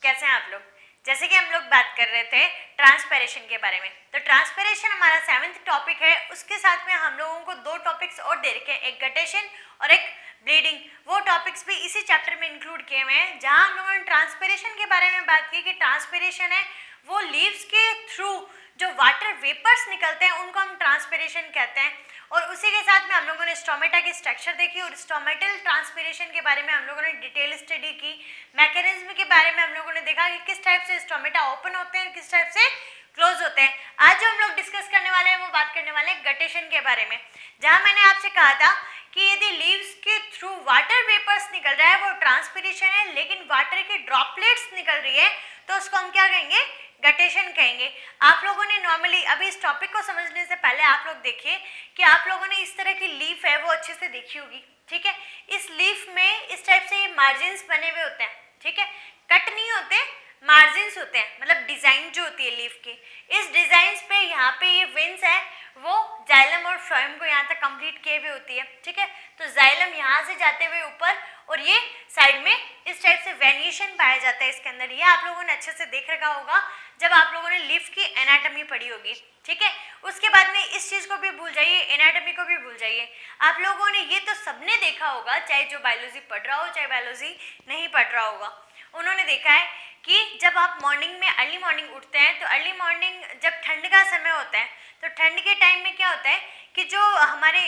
कैसे हैं आप लोग। जैसे कि हम लोग बात कर रहे थे ट्रांसपेरेशन के बारे में, तो ट्रांसपेरेशन हमारा 7th टॉपिक है। उसके साथ में हम लोगों को 2 टॉपिक्स और दे रखे हैं, एक गटेशन और एक ब्लीडिंग। वो टॉपिक्स भी इसी चैप्टर में इंक्लूड किए हुए हैं, जहां हम लोगों ने ट्रांसपेरेशन के बारे में बात की कि ट्रांसपेरेशन है वो लीव्स के थ्रू जो वाटर वेपर्स निकलते हैं उनको हम ट्रांसपेरेशन कहते हैं। और उसी के साथ में हम लोगों ने स्टोमेटा की स्ट्रक्चर देखी और स्टोमेटल ट्रांसपिरेशन के बारे में हम लोगों ने डिटेल स्टडी की। मैकेनिज्म के बारे में हम लोगों ने देखा कि किस टाइप से स्टोमेटा ओपन होते हैं, किस टाइप से क्लोज होते हैं। आज जो हम लोग डिस्कस करने वाले हैं वो बात करने वाले हैं गटेशन के बारे में, जहां मैंने आपसे कहा था कि यदि लीव्स के थ्रू वाटर वेपर्स निकल रहा है वो ट्रांसपिरेशन है, लेकिन वाटर की ड्रॉपलेट्स निकल रही है तो उसको हम क्या कहेंगे, गटेशन कहेंगे। आप लोगों ने नॉर्मली अभी इस टॉपिक को समझने से पहले आप लोग देखिए कि आप लोगों ने इस तरह की लीफ है वो अच्छे से देखी होगी, ठीक है। इस लीफ में इस टाइप से मार्जिन्स बने हुए होते हैं, ठीक है, कट नहीं होते, मार्जिन्स होते हैं, मतलब डिजाइन जो होती है लीफ की। इस डिजाइन पे यहाँ पे ये विंस है वो जाइलम और फ्लोएम को यहाँ तक कंप्लीट किए हुए होती है, ठीक है। तो जाइलम यहाँ से जाते हुए ऊपर और ये साइड में इस टाइप से वेरिएशन पाया जाता है इसके अंदर। ये आप लोगों ने अच्छे से देख रखा होगा जब आप लोगों ने लीफ की एनाटॉमी पढ़ी होगी, ठीक है। उसके बाद में इस चीज को भी भूल जाइए, एनाटॉमी को भी भूल जाइए। आप लोगों ने ये तो सबने देखा होगा, चाहे जो बायोलॉजी पढ़ रहा हो चाहे बायोलॉजी नहीं पढ़ रहा होगा, उन्होंने देखा है कि जब आप मॉर्निंग में अर्ली मॉर्निंग उठते हैं तो अर्ली मॉर्निंग जब ठंड का समय होता है तो ठंड के टाइम में क्या होता है कि जो हमारे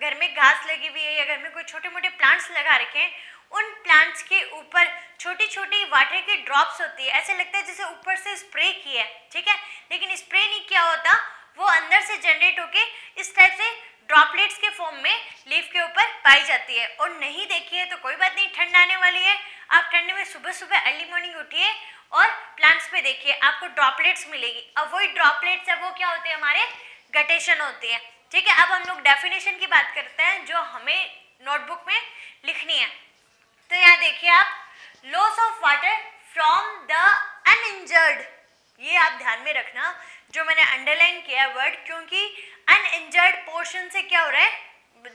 घर में घास लगी हुई है या घर में कोई छोटे मोटे प्लांट्स लगा रखे हैं, उन प्लांट्स के ऊपर छोटी छोटी वाटर की ड्रॉप्स होती है। ऐसे लगता है जैसे ऊपर से स्प्रे किया है, ठीक है, लेकिन स्प्रे नहीं किया होता, वो अंदर से जनरेट होके इस टाइप से ड्रॉपलेट्स के फॉर्म में लीफ के ऊपर पाई जाती है। और नहीं देखी है तो कोई बात नहीं, ठंड आने वाली है, आप ठंड में सुबह सुबह अर्ली मॉर्निंग उठिए और प्लांट्स पे देखिए, आपको ड्रॉपलेट्स मिलेगी। अब वही ड्रॉपलेट्स है वो क्या होते हैं, हमारे गटेशन होती है, ठीक है। अब हम लोग डेफिनेशन की बात करते हैं जो हमें नोटबुक में लिखनी है। तो यहाँ देखिए आप, loss of water from the uninjured, ये आप ध्यान में रखना जो मैंने अंडरलाइन किया वर्ड, क्योंकि अनइंजर्ड पोर्शन से क्या हो रहा है,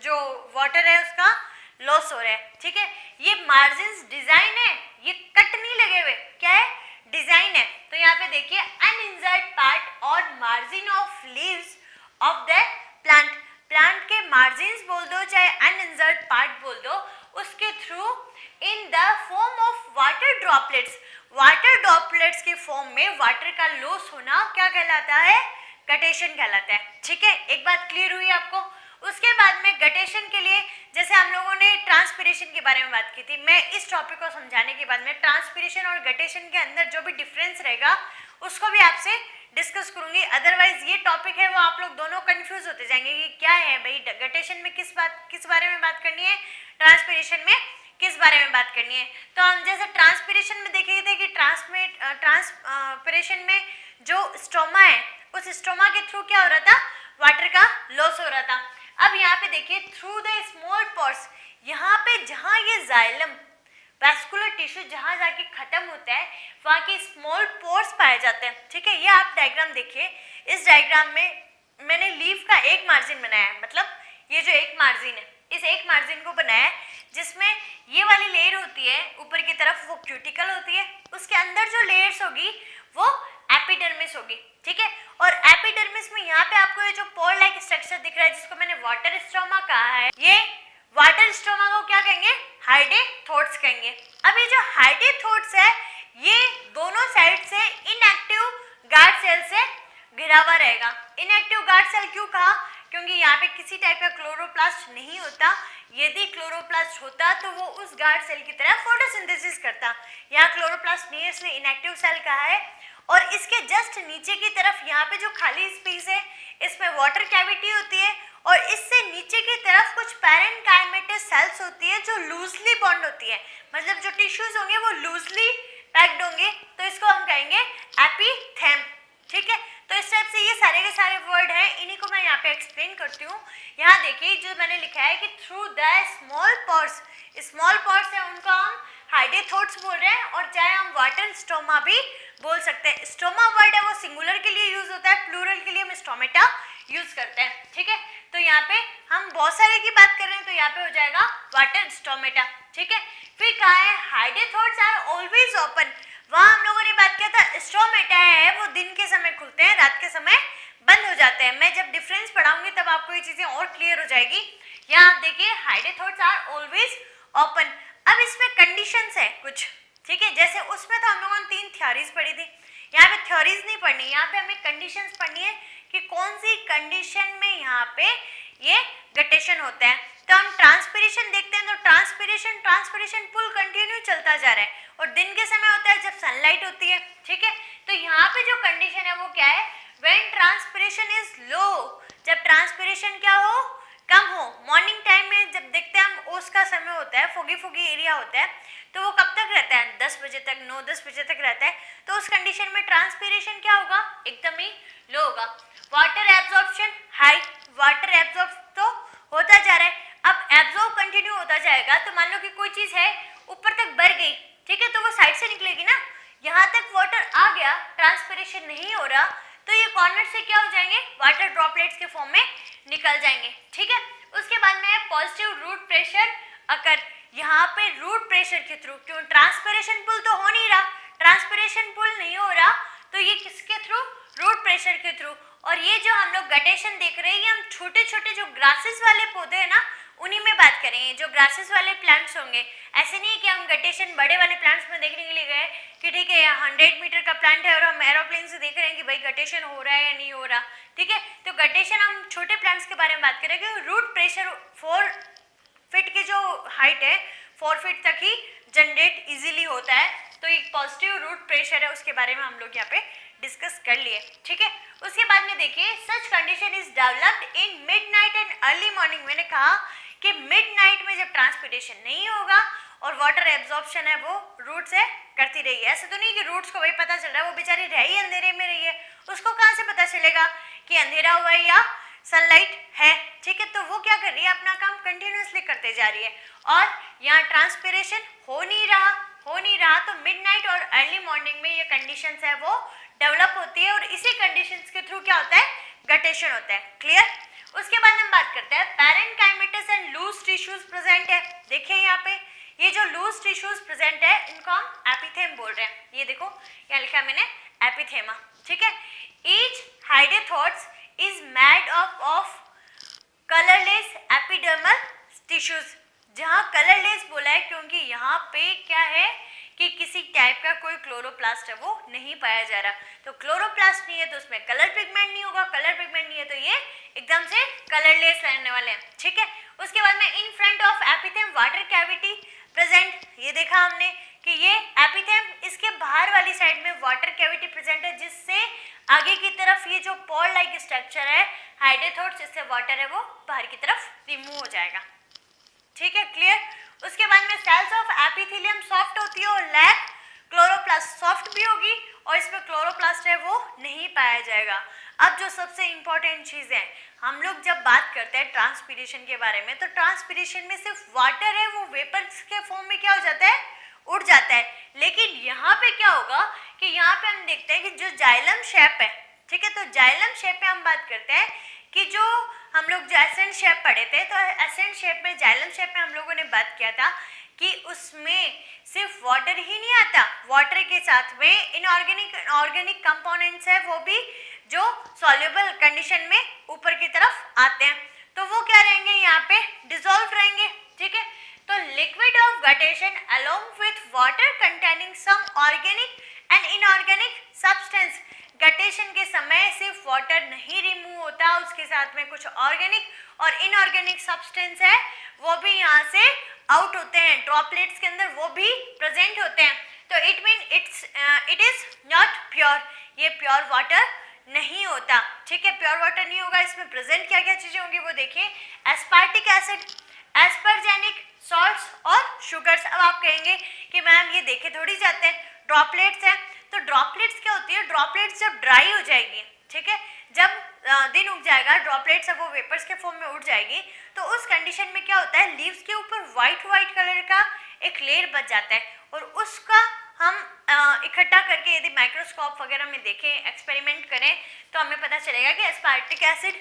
जो वाटर है उसका लॉस हो रहा है, ठीक है। ये मार्जिन्स डिजाइन है, ये कट नहीं लगे हुए, क्या है, डिजाइन है। तो यहाँ पे देखिए अनइंजर्ड पार्ट और margin of leaves of the plant, plant के मार्जिन्स बोल दो चाहे अनइंजर्ड पार्ट बोल दो, उसके through in the form of water droplets, water droplets के फॉर्म में वाटर का लॉस होना क्या कहलाता है, गटेशन कहलाता है, ठीक है। एक बात क्लियर हुई आपको। उसके बाद में गटेशन के लिए जैसे हम लोगों ने ट्रांसपिरेशन के बारे में बात की थी, मैं इस टॉपिक को समझाने के बाद में ट्रांसपिरेशन और गटेशन के अंदर जो भी डिफरेंस रहेगा उसको भी आपसे डिस्कस करूंगी। अदरवाइज ये टॉपिक है वो आप लोग दोनों कंफ्यूज होते जाएंगे कि क्या है भाई, गटेशन में किस बारे में बात करनी है, ट्रांसपिरेशन में किस बारे में बात करनी है। तो हम जैसे ट्रांसपिरेशन में देखे थे कि ट्रांसपिरेशन में जो स्टोमा है उस स्टोमा के थ्रू क्या हो रहा था, वाटर का लॉस हो रहा था। अब यहाँ पे देखिए थ्रू द स्मॉल पोर्स, यहाँ पे जहाँ ये जाइलम वैस्कुलर टिश्यू जहाँ जाके खत्म होता है वहाँ के स्मॉल पोर्स पाए जाते हैं, ठीक है। ये आप डायग्राम देखिए, इस डायग्राम में मैंने लीफ का एक मार्जिन बनाया है, मतलब ये जो एक मार्जिन है इस एक मार्जिन को बनाया है जिसमें ये वाली लेयर होती है ऊपर की तरफ वो क्यूटिकल होती है, उसके अंदर जो लेयर्स होगी वो एपिडर्मिस होगी, ठीक है। और एपिडर्मिस में यहाँ पे आपको ये जो पोर लाइक स्ट्रक्चर दिख रहा है जिसको मैंने वाटर स्टोमा कहा है, ये वाटर स्टोमा को क्या कहेंगे, हाइडेथोट्स कहेंगे। अब ये जो हाइडेथोट्स है ये दोनों साइड से इनएक्टिव गार्ड सेल से घिरा हुआ रहेगा। इनएक्टिव गार्ड सेल क्यों कहा, क्योंकि यहाँ पे किसी टाइप का क्लोरोप्लास्ट नहीं होता, यदि क्लोरोप्लास्ट होता तो वो उस गार्ड सेल की तरह फोटोसिंथेसिस करता। यहाँ क्लोरोप्लास्ट नहीं है इसलिए इनएक्टिव सेल कहा है। और इसके जस्ट नीचे की तरफ यहाँ पे जो खाली स्पेस है इसमें वाटर कैविटी होती है और इससे नीचे की तरफ कुछ पैरेन्काइमेटस सेल्स होती है जो लूजली बॉन्ड होती है, मतलब जो टिश्यूज होंगे वो लूजली पैक्ड होंगे, तो इसको हम कहेंगे एपिथेम, ठीक है। तो इस टाइप से ये सारे के सारे वर्ड हैं, इन्हीं को मैं यहाँ पे एक्सप्लेन करती हूँ। यहाँ देखिए जो मैंने लिखा है कि through the small pores, small pores है उनको हम हाइडेथोट्स बोल रहे हैं और चाहे हम वाटर स्टोमा भी बोल सकते हैं। स्टोमा वर्ड है वो सिंगुलर के लिए यूज होता है, प्लूरल के लिए हम स्टोमेटा यूज करते हैं, ठीक है। तो यहाँ पे हम बहुत सारे की बात कर रहे हैं तो यहाँ पे हो जाएगा वाटर स्टोमेटा, ठीक है। फिर कहा है हाइडेथोट्स आर ऑलवेज ओपन, वहाँ हम लोगों स्ट्रोमेटा है वो दिन के समय खुलते हैं, रात के समय बंद हो जाते हैं। मैं जब डिफरेंस पढ़ाऊंगी तब आपको ये चीजें और क्लियर हो जाएगी। यहाँ आप देखिए हाइडेथोड्स आर ऑलवेज ओपन। अब इसमें कंडीशंस है कुछ, ठीक है, जैसे उसमें तो हम लोगों ने 3 थ्योरीज पढ़ी थी, यहाँ पे थ्योरीज नहीं पढ़नी, यहाँ पे हमें कंडीशंस पढ़नी है कि कौन सी कंडीशन में यहाँ पे ये गटेशन होता है। तो हम ट्रांसपिरेशन देखते हैं, तो ट्रांसपिरेशन पुल कंटिन्यू चलता जा रहा है और दिन के समय होता है जब सनलाइट होती है, ठीक है। तो यहाँ पे जो कंडीशन है वो क्या है, व्हेन ट्रांसपिरेशन इज लो, जब ट्रांसपिरेशन क्या हो, कम हो। मॉर्निंग टाइम में जब देखते हैं हम ओस का समय होता है, फोगी एरिया होता है, तो वो कब तक रहता है, 10 बजे तक, 9-10 बजे तक रहता है। तो उस कंडीशन में ट्रांसपिरेशन क्या होगा, एकदम ही लो होगा। Water absorption high, water absorb तो होता जा रहा है। अब एब्जॉर्ब कंटिन्यू होता जाएगा, तो मान लो कि कोई चीज है ऊपर तक बढ़ गई, ठीक है, तो वो साइड से निकलेगी ना, यहाँ तक वाटर आ गया, ट्रांसपिरेशन नहीं हो रहा, तो ये कॉर्नर से क्या हो जाएंगे, वाटर ड्रॉपलेट्स के फॉर्म में निकल जाएंगे, ठीक है। उसके बाद में पॉजिटिव रूट प्रेशर अकर, यहाँ पे रूट प्रेशर के थ्रू, क्यों, ट्रांसपिरेशन पुल तो हो नहीं रहा, ट्रांसपिरेशन पुल नहीं हो रहा, तो ये किसके थ्रू, रूट प्रेशर के थ्रू। और ये जो हम लोग गटेशन देख रहे हैं, ये हम छोटे छोटे जो ग्रासेस वाले पौधे हैं ना, उन्हीं में बात करेंगे, जो ग्रासेस वाले प्लांट्स होंगे। ऐसे नहीं है कि हम गटेशन बड़े वाले प्लांट्स में देखने के लिए गए कि ठीक है 100 मीटर का प्लांट है और हम एरोप्लेन से देख रहे हैं कि भाई गटेशन हो रहा है या नहीं हो रहा, ठीक है। तो गटेशन हम छोटे प्लांट्स के बारे में बात करेंगे। रूट प्रेशर 4 फीट की जो हाइट है 4 फीट तक ही जनरेट इजीली होता है, तो एक पॉजिटिव रूट प्रेशर है, उसके बारे में हम लोग यहाँ पे डिस्कस कर लिए, ठीक है। उसके बाद में देखिए such condition is developed in midnight and early morning. मैंने कहा कि मिडनाइट में जब ट्रांसपिरेशन नहीं होगा और वाटर एब्जॉर्प्शन है वो रूट से करती रही है। ऐसा तो नहीं कि रूट्स को वही पता चल रहा है, वो बेचारी रह ही अंधेरे में रही है, उसको कहाँ से पता चलेगा कि अंधेरा हुआ है या सनलाइट है, ठीक है। तो वो क्या कर रही है, अपना काम कंटिन्यूअसली करते जा रही है और यहाँ ट्रांसपिरेशन हो नहीं रहा, तो मिडनाइट और अर्ली मॉर्निंग में ये कंडीशंस है वो डेवलप होती है और इसी कंडीशंस के थ्रू क्या होता है, गटेशन होता है, क्लियर। उसके बाद हम बात करते हैं parenchymatous and loose tissues present है। देखिए यहाँ पे ये जो लूज टिश्यूज प्रेजेंट है इनको हम एपिथेम बोल रहे हैं। ये देखो यहाँ लिखा मैंने एपिथेमा, ठीक है। Each hydathodes is made up of colourless epidermal tissues. जहाँ कलरलेस बोला है क्योंकि यहाँ पे क्या है कि किसी टाइप का कोई क्लोरोप्लास्ट है वो नहीं पाया जा रहा, तो क्लोरोप्लास्ट नहीं है तो उसमें कलर पिगमेंट नहीं होगा, कलर पिगमेंट नहीं है तो ये एकदम से कलरलेस रहने वाले हैं, ठीक है। उसके बाद में in front of epithem water cavity present, ये देखा हमने कि ये एपिथेम, इसके बाहर वाली साइड में वाटर कैविटी प्रेजेंट है, जिससे आगे की तरफ ये जो पॉड लाइक स्ट्रक्चर है हाइडेथोड्स, जिससे वाटर है वो बाहर की तरफ रिमूव हो जाएगा, ठीक है, क्लियर। उसके बाद में सेल्स ऑफ एपिथेलियम सॉफ्ट होती है और लैक क्लोरोप्लास्ट, सॉफ्ट भी होगी और इसमें क्लोरोप्लास्ट है वो नहीं पाया जाएगा। अब जो सबसे इंपॉर्टेंट चीज़ है, हम लोग जब बात करते हैं ट्रांसपिरेशन के बारे में, तो ट्रांसपिरेशन में सिर्फ वाटर है वो वेपर्स के फॉर्म में क्या हो जाता है, उड़ जाता है। लेकिन यहाँ पे क्या होगा कि यहाँ पे हम देखते हैं कि जो जाइलम शेप है, ठीक है, तो जाइलम शेप पे हम बात करते हैं कि जो हम लोग जो एसेंट शेप पढ़े थे, तो एसेंट शेप में, जाइलम शेप में हम लोगों ने बात किया था कि उसमें सिर्फ वाटर ही नहीं आता, वाटर के साथ में इनऑर्गेनिक ऑर्गेनिक कंपोनेंट्स है वो भी जो सॉल्युबल कंडीशन में ऊपर की तरफ आते हैं, तो वो क्या रहेंगे, यहाँ पे डिसॉल्व रहेंगे, ठीक है। तो liquid of guttation along with water containing some organic and inorganic substance, guttation के समय सिर्फ वाटर नहीं रिमूव होता, उसके साथ में कुछ ऑर्गेनिक और इनऑर्गेनिक सब्सटेंस है वो भी यहाँ से आउट होते हैं, ड्रॉपलेट्स के अंदर वो भी प्रेजेंट होते हैं। तो it mean it is not pure, ये प्योर वाटर नहीं होता, ठीक है, प्योर वाटर नहीं होगा। इसमें प्रेजेंट क्या क्या चीजें होंगी वो देखिए, एस्पार्टिक एसिड, एस्परजेनिक सॉल्ट्स और शुगर्स। अब आप कहेंगे कि मैम ये देखे थोड़ी जाते हैं, ड्रॉपलेट्स हैं, तो ड्रॉपलेट्स क्या होती है, ड्रॉपलेट्स जब ड्राई हो जाएगी, ठीक है, जब दिन उग जाएगा, ड्रॉपलेट्स वो वेपर्स के फॉर्म में उड़ जाएगी, तो उस कंडीशन में क्या होता है, लीव्स के ऊपर व्हाइट कलर का एक लेयर बच जाता है और उसका हम इकट्ठा करके यदि माइक्रोस्कोप वगैरह में देखें, एक्सपेरिमेंट करें, तो हमें पता चलेगा कि एस्पार्टिक एसिड,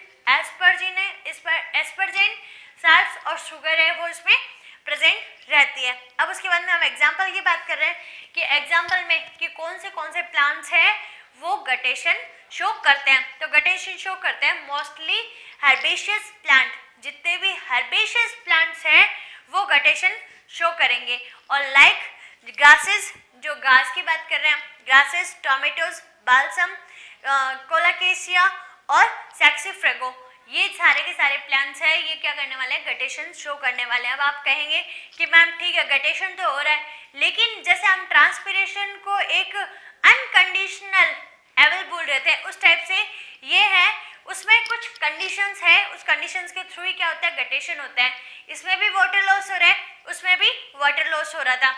एस्परजेन, सॉल्ट्स और शुगर है वो इसमें प्रेजेंट रहती है। अब उसके बाद में हम एग्जाम्पल की बात कर रहे हैं कि एग्जाम्पल में कि कौन से प्लांट्स हैं वो गटेशन शो करते हैं। तो गटेशन शो करते हैं मोस्टली हर्बेशियस प्लांट, जितने भी हर्बेशियस प्लांट्स हैं वो गटेशन शो करेंगे। और लाइक ग्रासेस, जो घास की बात कर रहे हैं, ग्रासेस, टोमेटोज, बाल्सम, कोलाकेशिया और सैक्सीफ्रेगो, ये सारे के सारे प्लांट्स हैं, ये क्या करने वाले हैं, गटेशन शो करने वाले हैं। अब आप कहेंगे कि मैम ठीक है गटेशन तो हो रहा है, लेकिन जैसे हम ट्रांसपिरेशन को एक अनकंडीशनल एवल बोल रहे थे उस टाइप से ये है, उसमें कुछ कंडीशंस है, उस कंडीशंस के थ्रू ही क्या होता है, गटेशन होता है। इसमें भी वाटर लॉस हो रहा है, उसमें भी वाटर लॉस हो रहा था।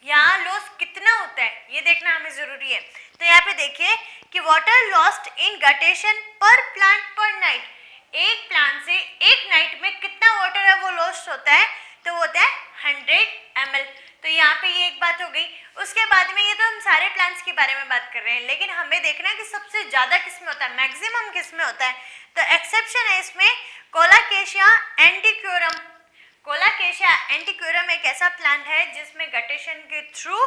यहाँ लॉस कितना होता है ये देखना हमें जरूरी है। तो यहाँ पे देखिए कि वाटर लॉस्ट इन गटेशन पर प्लांट पर नाइट, एक प्लांट से एक नाइट में कितना वाटर है वो लॉस्ट होता है, तो वो होता है 100 ml। तो यहाँ पे ये एक बात हो गई। उसके बाद में ये तो हम सारे प्लांट्स के बारे में बात कर रहे हैं, लेकिन हमें देखना है कि सबसे ज्यादा किस में होता है, मैक्सिमम किस में होता है। तो एक्सेप्शन है इसमें कोलाकेशिया एंटीक्योरम। कोलाकेशिया एंटीक्योरम एक ऐसा प्लांट है जिसमें गटेशन के थ्रू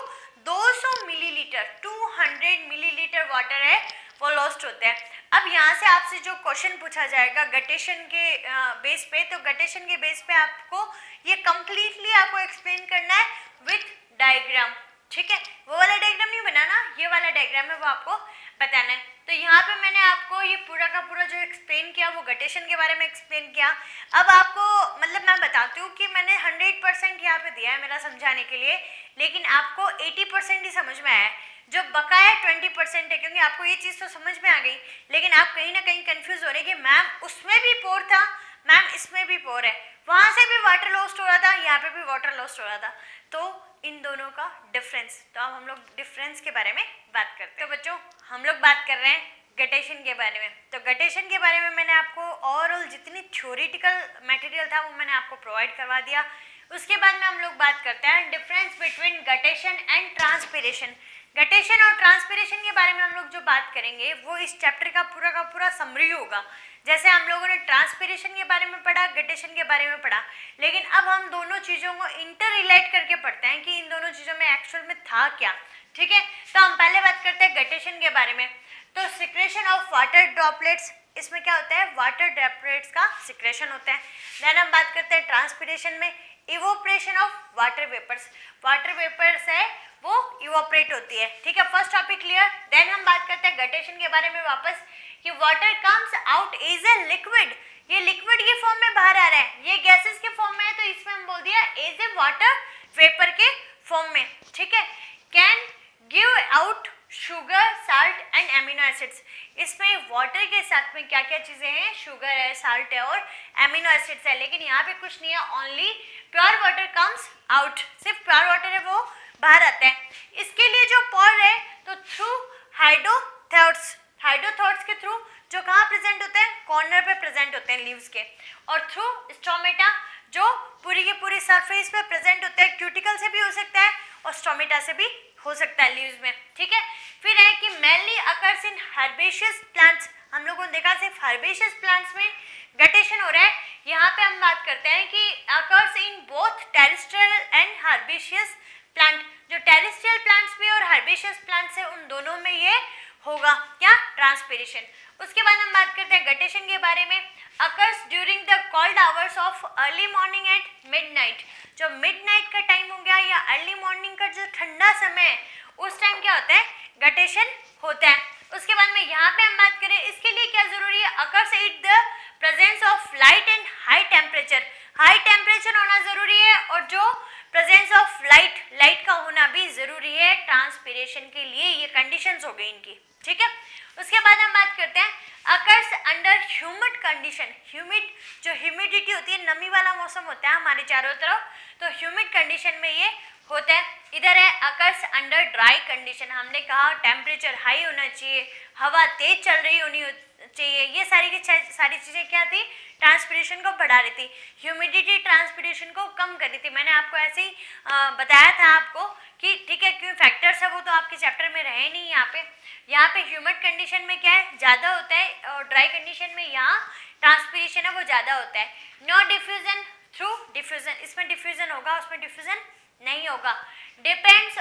200 मिलीलीटर 200 मिलीलीटर वाटर है वो लॉस्ट होता है। अब यहाँ से आपसे जो क्वेश्चन पूछा जाएगा गटेशन के बेस पे, तो गटेशन के बेस पे आपको ये कंप्लीटली आपको एक्सप्लेन करना है विथ डायग्राम, ठीक है। वो वाला डायग्राम नहीं बनाना, ये वाला डायग्राम है वो आपको बताना है। तो यहाँ पे मैंने आपको ये पूरा का पूरा जो एक्सप्लेन किया वो गटेशन के बारे में एक्सप्लेन किया। अब आपको मतलब मैं बताती हूँ कि मैंने 100% यहाँ पे दिया है मेरा समझाने के लिए, लेकिन आपको 80% ही समझ में आया है, जो बकाया 20% है, क्योंकि आपको ये चीज़ तो समझ में आ गई, लेकिन आप कहीं ना कहीं कंफ्यूज हो रहे हैं कि मैम उसमें भी पोर था, मैम इसमें भी पोर है, वहाँ से भी वाटर लॉस्ट हो रहा था, यहाँ पे भी वाटर लॉस्ट हो रहा था, तो इन दोनों का डिफरेंस। तो अब हम लोग डिफरेंस के बारे में बात करते हैं। तो बच्चों हम लोग बात कर रहे हैं गटेशन के बारे में। तो गटेशन के बारे में मैंने आपको ओवरऑल जितनी थ्योरेटिकल मटेरियल था वो मैंने आपको प्रोवाइड करवा दिया। उसके बाद में हम लोग बात करते हैं difference between guttation and transpiration. Guttation और ट्रांसपिरेशन के बारे में हम लोग जो बात करेंगे वो इस चैप्टर का पूरा समरी होगा। जैसे हम लोगों ने ट्रांसपिरेशन के बारे में पढ़ा, गटेशन के बारे में पढ़ा, लेकिन अब हम दोनों चीज़ों को इंटर रिलेट करके पढ़ते हैं कि इन दोनों चीज़ों में एक्चुअल में था क्या, ठीक है। तो हम पहले बात करते हैं गटेशन के बारे में। तो सिक्रेशन ऑफ वाटर ड्रॉपलेट्स, इसमें क्या होता है, वाटर ड्रॉपलेट्स का सिक्रेशन होता है। देन हम बात करते हैं ट्रांसपिरेशन में evaporation of water vapours, water vapours है वो इवोपरेट होती है, ठीक है। First topic clear. देन हम बात करते हैं गटेशन के बारे में वापस कि water comes out as a liquid, ये लिक्विड के फॉर्म में बाहर आ रहा है, ये गैसेस के फॉर्म में है, तो इसमें हम बोल दिया एज ए वाटर वेपर के फॉर्म में, ठीक है। Can give out sugar, salt and amino acids, इसमें वाटर के साथ में क्या क्या चीजें हैं, शुगर है, साल्ट है और एमिनो एसिड्स है, लेकिन यहाँ पे कुछ नहीं है, only pure water comes out, सिर्फ प्योर वाटर है वो बाहर आता है। इसके लिए जो पोर है तो थ्रू हाइड्रोथोट्स, हाइड्रोथोट्स के थ्रू जो कहाँ प्रेजेंट होते हैं, कॉर्नर पे प्रेजेंट होते हैं लीव्स के, और थ्रू स्टोमेटा जो पूरी की पूरी सरफेस पे प्रेजेंट होते हैं, क्यूटिकल से भी हो सकता है और स्टोमेटा से भी हो सकता है लीव्स में, ठीक है। फिर है कि mainly occurs in herbaceous plants, हम लोगों ने देखा सिर्फ हर्बेशियस प्लांट्स में गटेशन हो रहा है। यहाँ पे हम बात करते हैं कि occurs in both terrestrial and herbaceous plant, जो टेरेस्ट्रियल प्लांट्स भी और हर्बेशियस प्लांट्स है उन दोनों में ये होगा क्या, ट्रांसपिरेशन। उसके बाद हम बात करते हैं गटेशन के बारे में। Occurs during the cold hours of early morning at midnight, जो मिडनाइट का टाइम हो गया या अर्ली मॉर्निंग का जो ठंडा समय है उस टाइम क्या होता है, गटेशन होता है। उसके बाद में यहाँ पे हम बात करें इसके लिए क्या जरूरी है, occurs at the presence of light and high temperature, high temperature होना जरूरी है और जो प्रेजेंस ऑफ लाइट, लाइट का होना भी जरूरी है ट्रांसपिरेशन के लिए, ये कंडीशंस हो गई इनकी, ठीक है। उसके बाद हम बात करते हैं occurs under humid condition, humid जो ह्यूमिडिटी होती है, नमी वाला मौसम होता है हमारे चारों तरफ, तो ह्यूमिड कंडीशन में ये होता है। इधर है अकर्स अंडर ड्राई कंडीशन, हमने कहा टेम्परेचर हाई होना चाहिए, हवा तेज चल रही होनी चाहिए, ये सारी चीजें क्या थी, ट्रांसपिरेशन को बढ़ा रही थी, ह्यूमिडिटी ट्रांसपिरेशन को कम कर रही थी। मैंने आपको ऐसे ही बताया था आपको कि ठीक है, क्यों फैक्टर्स है वो तो आपके चैप्टर में रहे नहीं। यहाँ पे ह्यूमिड कंडीशन में क्या है, ज़्यादा होता है, और ड्राई कंडीशन में यहाँ ट्रांसपिरेशन है वो ज़्यादा होता है। No diffusion through diffusion. इसमें डिफ्यूजन होगा, उसमें डिफ्यूजन नहीं होगा। Depends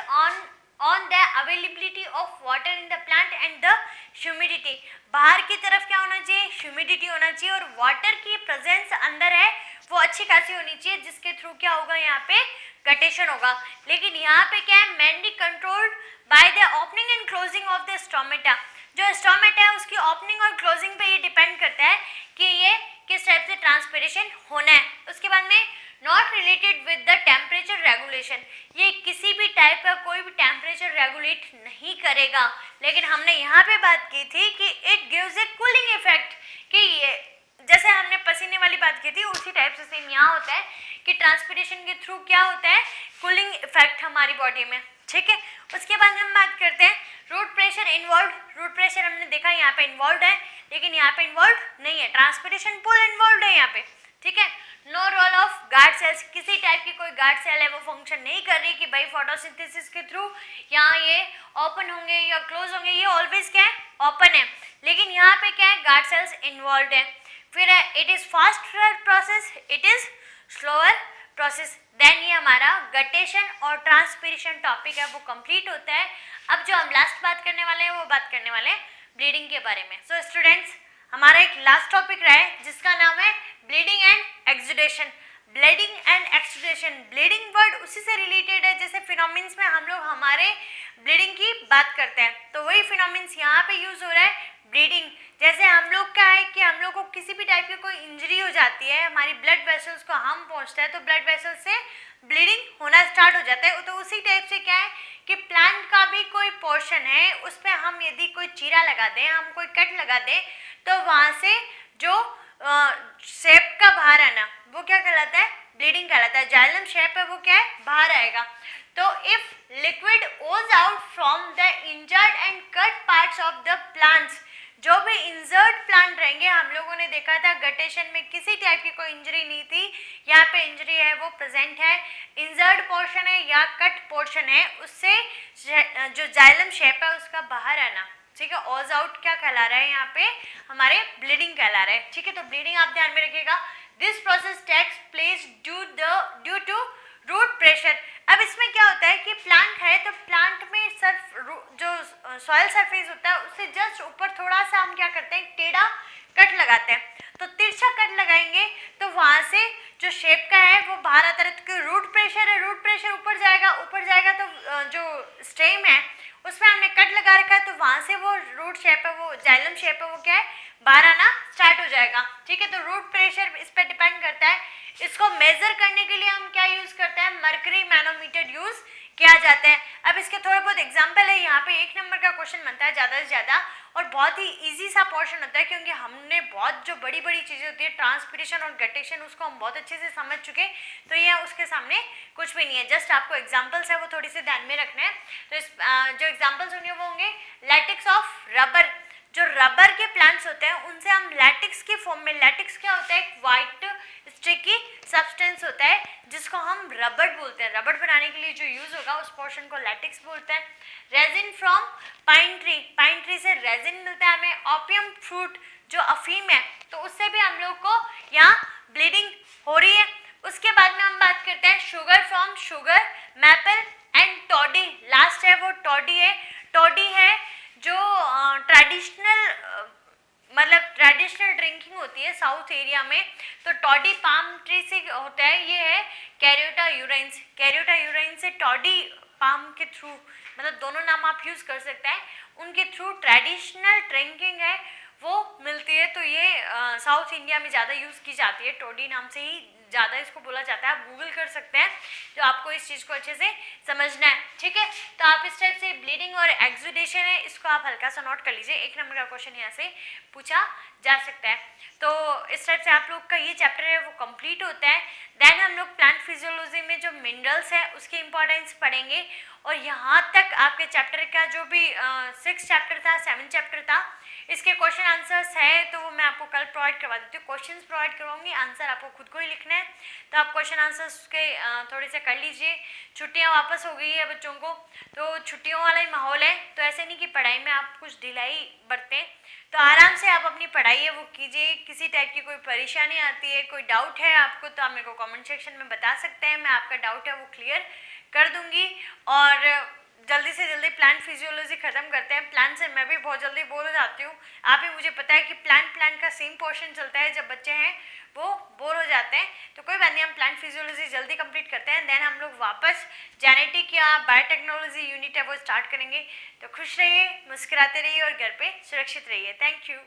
on the availability of water in the plant and the humidity. बाहर की तरफ क्या होना चाहिए, ह्यूमिडिटी होना चाहिए, और वाटर की प्रेजेंस अंदर है वो अच्छी खासी होनी चाहिए, जिसके थ्रू क्या होगा, यहाँ पे गटेशन होगा। लेकिन यहाँ पे क्या है, mainly controlled by the opening and closing of the stomata. जो स्टोमेटा है उसकी ओपनिंग और क्लोजिंग पे ये डिपेंड करता है कि ये किस टाइप से ट्रांसपिरेशन होना है। उसके बाद में not related with the temperature regulation, ये किसी भी टाइप का कोई भी टेम्परेचर रेगुलेट नहीं करेगा। लेकिन हमने यहाँ पे बात की थी कि it gives A cooling effect, कि ये जैसे हमने पसीने वाली बात की थी उसी टाइप से सेम यहाँ होता है कि ट्रांसपिरेशन के थ्रू क्या होता है, कूलिंग इफेक्ट हमारी बॉडी में। ठीक है, उसके बाद हम बात करते हैं root pressure involve. Root pressure हमने देखा यहाँ पे इन्वॉल्व है, लेकिन यहाँ पे इन्वॉल्व नहीं है, ट्रांसपिरेशन पुल इन्वॉल्व है यहाँ पे। ठीक है, no role of guard cells, किसी टाइप की कोई गार्ड सेल है वो फंक्शन नहीं कर रही कि भाई फोटोसिंथेसिस के थ्रू यहाँ ये ओपन होंगे या क्लोज होंगे, ये ऑलवेज क्या है, ओपन है। लेकिन यहाँ पे क्या है, गार्ड सेल्स इन्वॉल्व है। फिर है it is faster process, it is slower process. Then ये हमारा गटेशन और ट्रांसपिरेशन टॉपिक है वो कंप्लीट होता है। अब जो हम लास्ट बात करने वाले हैं वो बात करने वाले हैं ब्लीडिंग के बारे में। सो स्टूडेंट्स, हमारा एक लास्ट टॉपिक रहा है जिसका नाम है bleeding and exudation. Bleeding and exudation, bleeding word उसी से रिलेटेड है जैसे फिनोमिन्स में हम लोग हमारे ब्लीडिंग की बात करते हैं, तो वही फिनोमिन्स यहाँ पे यूज हो रहा है ब्लीडिंग। जैसे हम लोग क्या है कि हम लोग को किसी भी टाइप की कोई इंजरी हो जाती है, हमारी ब्लड वेसल्स को हार्म पहुंचता है, तो ब्लड वेसल्स से ब्लीडिंग होना स्टार्ट हो जाता है। तो उसी टाइप से क्या है कि प्लांट का भी कोई पोर्शन है, उस पर हम यदि कोई चीरा लगा दें, हम कोई कट लगा दें, तो वहाँ से जो शेप का बाहर आना वो क्या कहलाता है, ब्लीडिंग कहलाता है। जाइलम शेप है वो क्या है, बाहर आएगा। तो इफ लिक्विड ओज out from the injured and cut parts of the plants, जो भी इंजर्ड प्लांट रहेंगे, हम लोगों ने देखा था गटेशन में किसी टाइप की कोई इंजरी नहीं थी, यहाँ पे इंजरी है वो प्रेजेंट है, इंजर्ड पोर्शन है या कट पोर्शन है, उससे जो जाइलम शेप है उसका बाहर आना। ठीक है, ओज आउट क्या कहला रहा है, यहाँ पे हमारे ब्लीडिंग कहला रहा है। ठीक है, तो ब्लीडिंग आप ध्यान में रखिएगा। This process takes place due to root pressure. अब इसमें क्या होता है कि प्लांट है, तो प्लांट में जो सॉइल सरफेस होता है उससे जस्ट ऊपर थोड़ा सा हम क्या करते हैं, टेढ़ा कट लगाते हैं। तो तिरछा कट लगाएंगे तो वहां से जो शेप का है वो बाहर आता है, तो रूट प्रेशर है, रूट प्रेशर ऊपर जाएगा तो जो स्टेम है उसमें हमने कट लगा रखा है, तो वहां से वो रूट शेप है, वो जाइलम शेप है, वो क्या है, बाहर आना स्टार्ट हो जाएगा। ठीक है, तो रूट प्रेशर इस पर डिपेंड करता है। इसको मेजर करने के लिए हम क्या यूज करते हैं, मर्करी मैनोमीटर यूज किया जाता है। अब इसके थोड़े बहुत एग्जाम्पल है, यहाँ पे 1 नंबर का क्वेश्चन बनता है ज़्यादा से ज़्यादा, और बहुत ही इजी सा पोर्शन होता है, क्योंकि हमने बहुत जो बड़ी बड़ी चीज़ें होती है ट्रांसपिरेशन और गटेशन उसको हम बहुत अच्छे से समझ चुके, तो ये उसके सामने कुछ भी नहीं है। जस्ट आपको एग्जाम्पल्स है वो थोड़ी सी ध्यान में रखना है। तो इस जो एग्जाम्पल्स होंगे वो होंगे लैटिक्स ऑफ रबर। जो रबर के प्लांट्स होते हैं उनसे हम लैटिक्स की फॉर्म में, लैटिक्स क्या होता है, एक वाइट स्टिकी सब्सटेंस होता है जिसको हम रबर बोलते हैं। रबर बनाने के लिए जो यूज होगा उस पोर्शन को लैटिक्स बोलते हैं। Resin from pine tree, pine tree से रेजिन मिलता है हमें। ओपियम फ्रूट जो अफीम है, तो उससे भी हम लोग को यहाँ ब्लीडिंग हो रही है। उसके बाद में हम बात करते हैं sugar from sugar, maple and toddy. Last है वो टॉडी है। टॉडी है जो ट्रेडिशनल ड्रिंकिंग होती है साउथ एरिया में, तो टॉडी पाम ट्री से होता है। ये है कैरियोटा यूराइंस, कैरियोटा यूराइंस से टॉडी पाम के थ्रू, मतलब दोनों नाम आप यूज कर सकते हैं, उनके थ्रू ट्रेडिशनल ड्रिंकिंग है वो मिलती है। तो ये साउथ इंडिया में ज़्यादा यूज़ की जाती है, टोडी नाम से ही ज़्यादा इसको बोला जाता है। आप गूगल कर सकते हैं जो आपको इस चीज़ को अच्छे से समझना है। ठीक है, तो आप इस टाइप से ब्लीडिंग और एक्सुडेशन है इसको आप हल्का सा नोट कर लीजिए, 1 नंबर का क्वेश्चन यहाँ से पूछा जा सकता है। तो इस टाइप से आप लोग का ये चैप्टर है वो कंप्लीट होता है। देन हम लोग प्लांट फिजियोलॉजी में जो मिनरल्स है उसकी इंपॉर्टेंस पढ़ेंगे, और यहाँ तक आपके चैप्टर का जो भी 6 चैप्टर था, 7 चैप्टर था, इसके क्वेश्चन आंसर्स है तो वो मैं आपको कल प्रोवाइड करवा देती हूँ, क्वेश्चंस प्रोवाइड करवाऊंगी, आंसर आपको खुद को ही लिखना है। तो आप क्वेश्चन आंसर्स के थोड़े से कर लीजिए। छुट्टियाँ वापस हो गई है बच्चों को, तो छुट्टियों वाला ही माहौल है, तो ऐसे नहीं कि पढ़ाई में आप कुछ ढिलाई बरतें, तो आराम से आप अपनी पढ़ाई है वो कीजिए। किसी टाइप की कोई परेशानी आती है, कोई डाउट है आपको, तो आप मेरे को कमेंट सेक्शन में बता सकते हैं, मैं आपका डाउट है वो क्लियर कर दूंगी। और जल्दी से जल्दी प्लांट फिजियोलॉजी खत्म करते हैं। प्लांट से मैं भी बहुत जल्दी बोर हो जाती हूँ, आप ही मुझे पता है कि प्लांट का सेम पोर्शन चलता है, जब बच्चे हैं वो बोर हो जाते हैं। तो कोई बात नहीं, हम प्लांट फिजियोलॉजी जल्दी कंप्लीट करते हैं, देन हम लोग वापस जेनेटिक या बायोटेक्नोलॉजी यूनिट है वो स्टार्ट करेंगे। तो खुश रहिए, मुस्कुराते रहिए और घर पे सुरक्षित रहिए। Thank you.